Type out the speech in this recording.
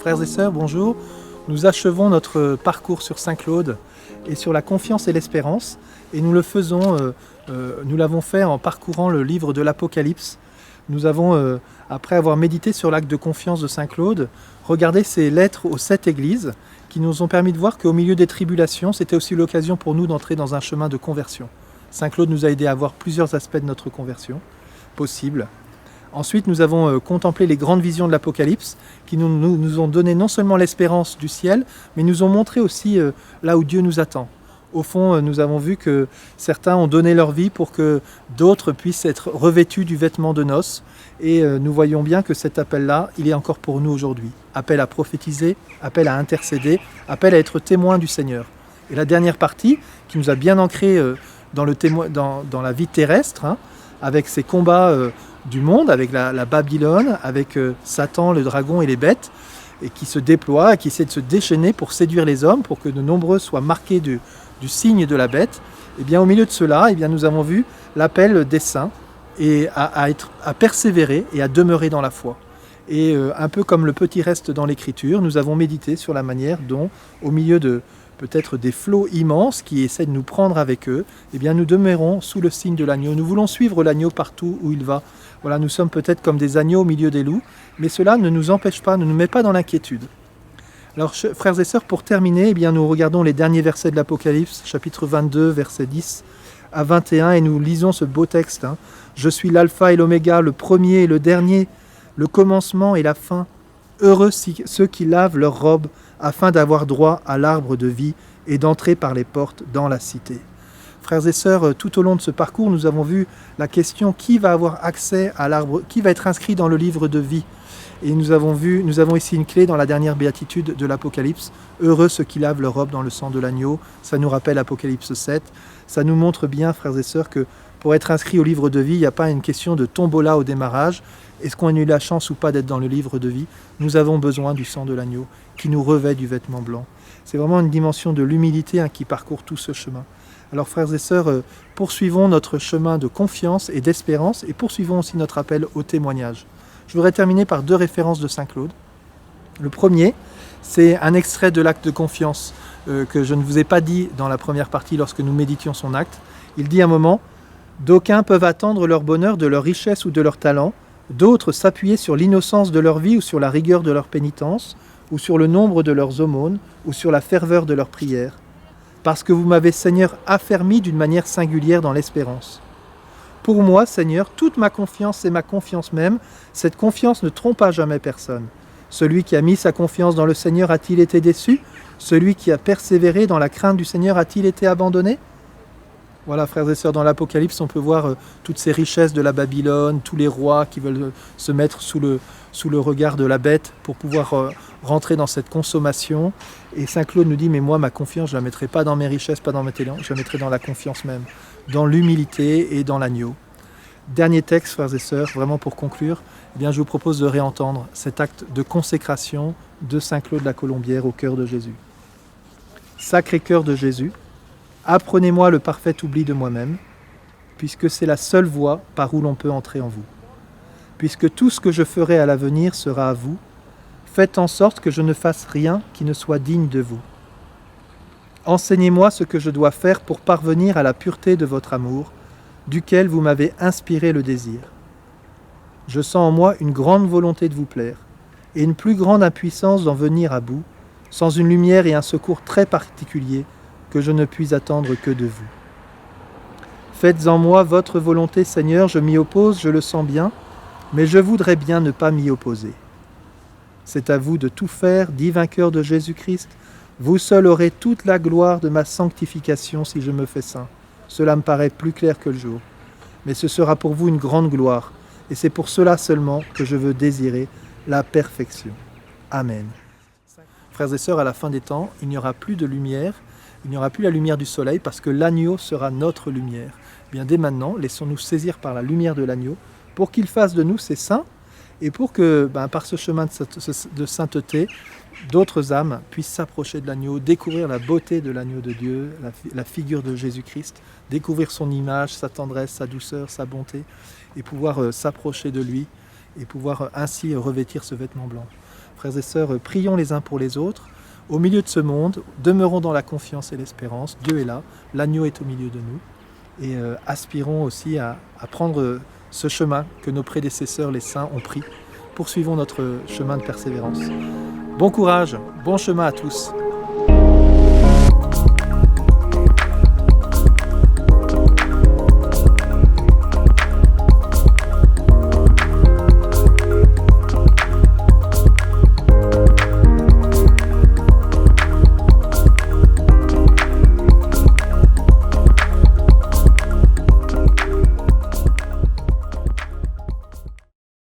Frères et sœurs, bonjour. Nous achevons notre parcours sur Saint-Claude et sur la confiance et l'espérance. Et nous le faisons, nous l'avons fait en parcourant le livre de l'Apocalypse. Nous avons, après avoir médité sur l'acte de confiance de Saint-Claude, regardé ces lettres aux 7 églises qui nous ont permis de voir qu'au milieu des tribulations, c'était aussi l'occasion pour nous d'entrer dans un chemin de conversion. Saint-Claude nous a aidé à voir plusieurs aspects de notre conversion possible. Ensuite, nous avons contemplé les grandes visions de l'Apocalypse qui nous ont donné non seulement l'espérance du ciel, mais nous ont montré aussi là où Dieu nous attend. Au fond, nous avons vu que certains ont donné leur vie pour que d'autres puissent être revêtus du vêtement de noces. Et nous voyons bien que cet appel-là, il est encore pour nous aujourd'hui. Appel à prophétiser, appel à intercéder, appel à être témoin du Seigneur. Et la dernière partie, qui nous a bien ancrés dans la vie terrestre, avec ces combats du monde, avec la Babylone, avec Satan, le dragon et les bêtes, et qui se déploient, et qui essaient de se déchaîner pour séduire les hommes, pour que de nombreux soient marqués du signe de la bête. Et bien au milieu de cela, et bien, nous avons vu l'appel des saints et à persévérer et à demeurer dans la foi. Et un peu comme le petit reste dans l'Écriture, nous avons médité sur la manière dont, au milieu de peut-être des flots immenses qui essaient de nous prendre avec eux, eh bien nous demeurons sous le signe de l'agneau. Nous voulons suivre l'agneau partout où il va. Voilà, nous sommes peut-être comme des agneaux au milieu des loups, mais cela ne nous empêche pas, ne nous met pas dans l'inquiétude. Alors, frères et sœurs, pour terminer, eh bien, nous regardons les derniers versets de l'Apocalypse, chapitre 22, versets 10 à 21, et nous lisons ce beau texte. Je suis l'alpha et l'oméga, le premier et le dernier, le commencement et la fin. Heureux ceux qui lavent leurs robes, afin d'avoir droit à l'arbre de vie et d'entrer par les portes dans la cité. Frères et sœurs, tout au long de ce parcours, nous avons vu la question qui va avoir accès à l'arbre, qui va être inscrit dans le livre de vie. Et nous avons ici une clé dans la dernière béatitude de l'Apocalypse. Heureux ceux qui lavent leur robe dans le sang de l'agneau. Ça nous rappelle Apocalypse 7. Ça nous montre bien, frères et sœurs, que pour être inscrit au livre de vie, il n'y a pas une question de tombola au démarrage. Est-ce qu'on a eu la chance ou pas d'être dans le livre de vie? Nous avons besoin du sang de l'agneau qui nous revêt du vêtement blanc. C'est vraiment une dimension de l'humilité qui parcourt tout ce chemin. Alors frères et sœurs, poursuivons notre chemin de confiance et d'espérance et poursuivons aussi notre appel au témoignage. Je voudrais terminer par 2 références de Saint-Claude. Le premier, c'est un extrait de l'acte de confiance que je ne vous ai pas dit dans la première partie lorsque nous méditions son acte. Il dit un moment « D'aucuns peuvent attendre leur bonheur de leur richesse ou de leur talent, d'autres s'appuyer sur l'innocence de leur vie ou sur la rigueur de leur pénitence, ou sur le nombre de leurs aumônes, ou sur la ferveur de leurs prières. Parce que vous m'avez, Seigneur, affermi d'une manière singulière dans l'espérance. Pour moi, Seigneur, toute ma confiance est ma confiance même. Cette confiance ne trompe jamais personne. Celui qui a mis sa confiance dans le Seigneur a-t-il été déçu? Celui qui a persévéré dans la crainte du Seigneur a-t-il été abandonné? Voilà, frères et sœurs, dans l'Apocalypse, on peut voir toutes ces richesses de la Babylone, tous les rois qui veulent se mettre sous le regard de la bête pour pouvoir rentrer dans cette consommation. Et Saint-Claude nous dit, mais moi, ma confiance, je ne la mettrai pas dans mes richesses, pas dans mes talents, je la mettrai dans la confiance même, dans l'humilité et dans l'agneau. Dernier texte, frères et sœurs, vraiment pour conclure, eh bien, je vous propose de réentendre cet acte de consécration de Saint-Claude la Colombière au cœur de Jésus. Sacré cœur de Jésus, apprenez-moi le parfait oubli de moi-même, puisque c'est la seule voie par où l'on peut entrer en vous. Puisque tout ce que je ferai à l'avenir sera à vous, faites en sorte que je ne fasse rien qui ne soit digne de vous. Enseignez-moi ce que je dois faire pour parvenir à la pureté de votre amour, duquel vous m'avez inspiré le désir. Je sens en moi une grande volonté de vous plaire, et une plus grande impuissance d'en venir à bout, sans une lumière et un secours très particuliers que je ne puis attendre que de vous. Faites en moi votre volonté, Seigneur, je m'y oppose, je le sens bien, mais je voudrais bien ne pas m'y opposer. C'est à vous de tout faire, dit vainqueur de Jésus-Christ. Vous seul aurez toute la gloire de ma sanctification si je me fais saint. Cela me paraît plus clair que le jour. Mais ce sera pour vous une grande gloire, et c'est pour cela seulement que je veux désirer la perfection. Amen. Frères et sœurs, à la fin des temps, il n'y aura plus de lumière, il n'y aura plus la lumière du soleil parce que l'agneau sera notre lumière. Bien, dès maintenant, laissons-nous saisir par la lumière de l'agneau pour qu'il fasse de nous ses saints et pour que, par ce chemin de sainteté, d'autres âmes puissent s'approcher de l'agneau, découvrir la beauté de l'agneau de Dieu, la figure de Jésus-Christ, découvrir son image, sa tendresse, sa douceur, sa bonté, et pouvoir s'approcher de lui et pouvoir ainsi revêtir ce vêtement blanc. Frères et sœurs, prions les uns pour les autres. Au milieu de ce monde, demeurons dans la confiance et l'espérance. Dieu est là, l'agneau est au milieu de nous. Et aspirons aussi à prendre ce chemin que nos prédécesseurs, les saints, ont pris. Poursuivons notre chemin de persévérance. Bon courage, bon chemin à tous.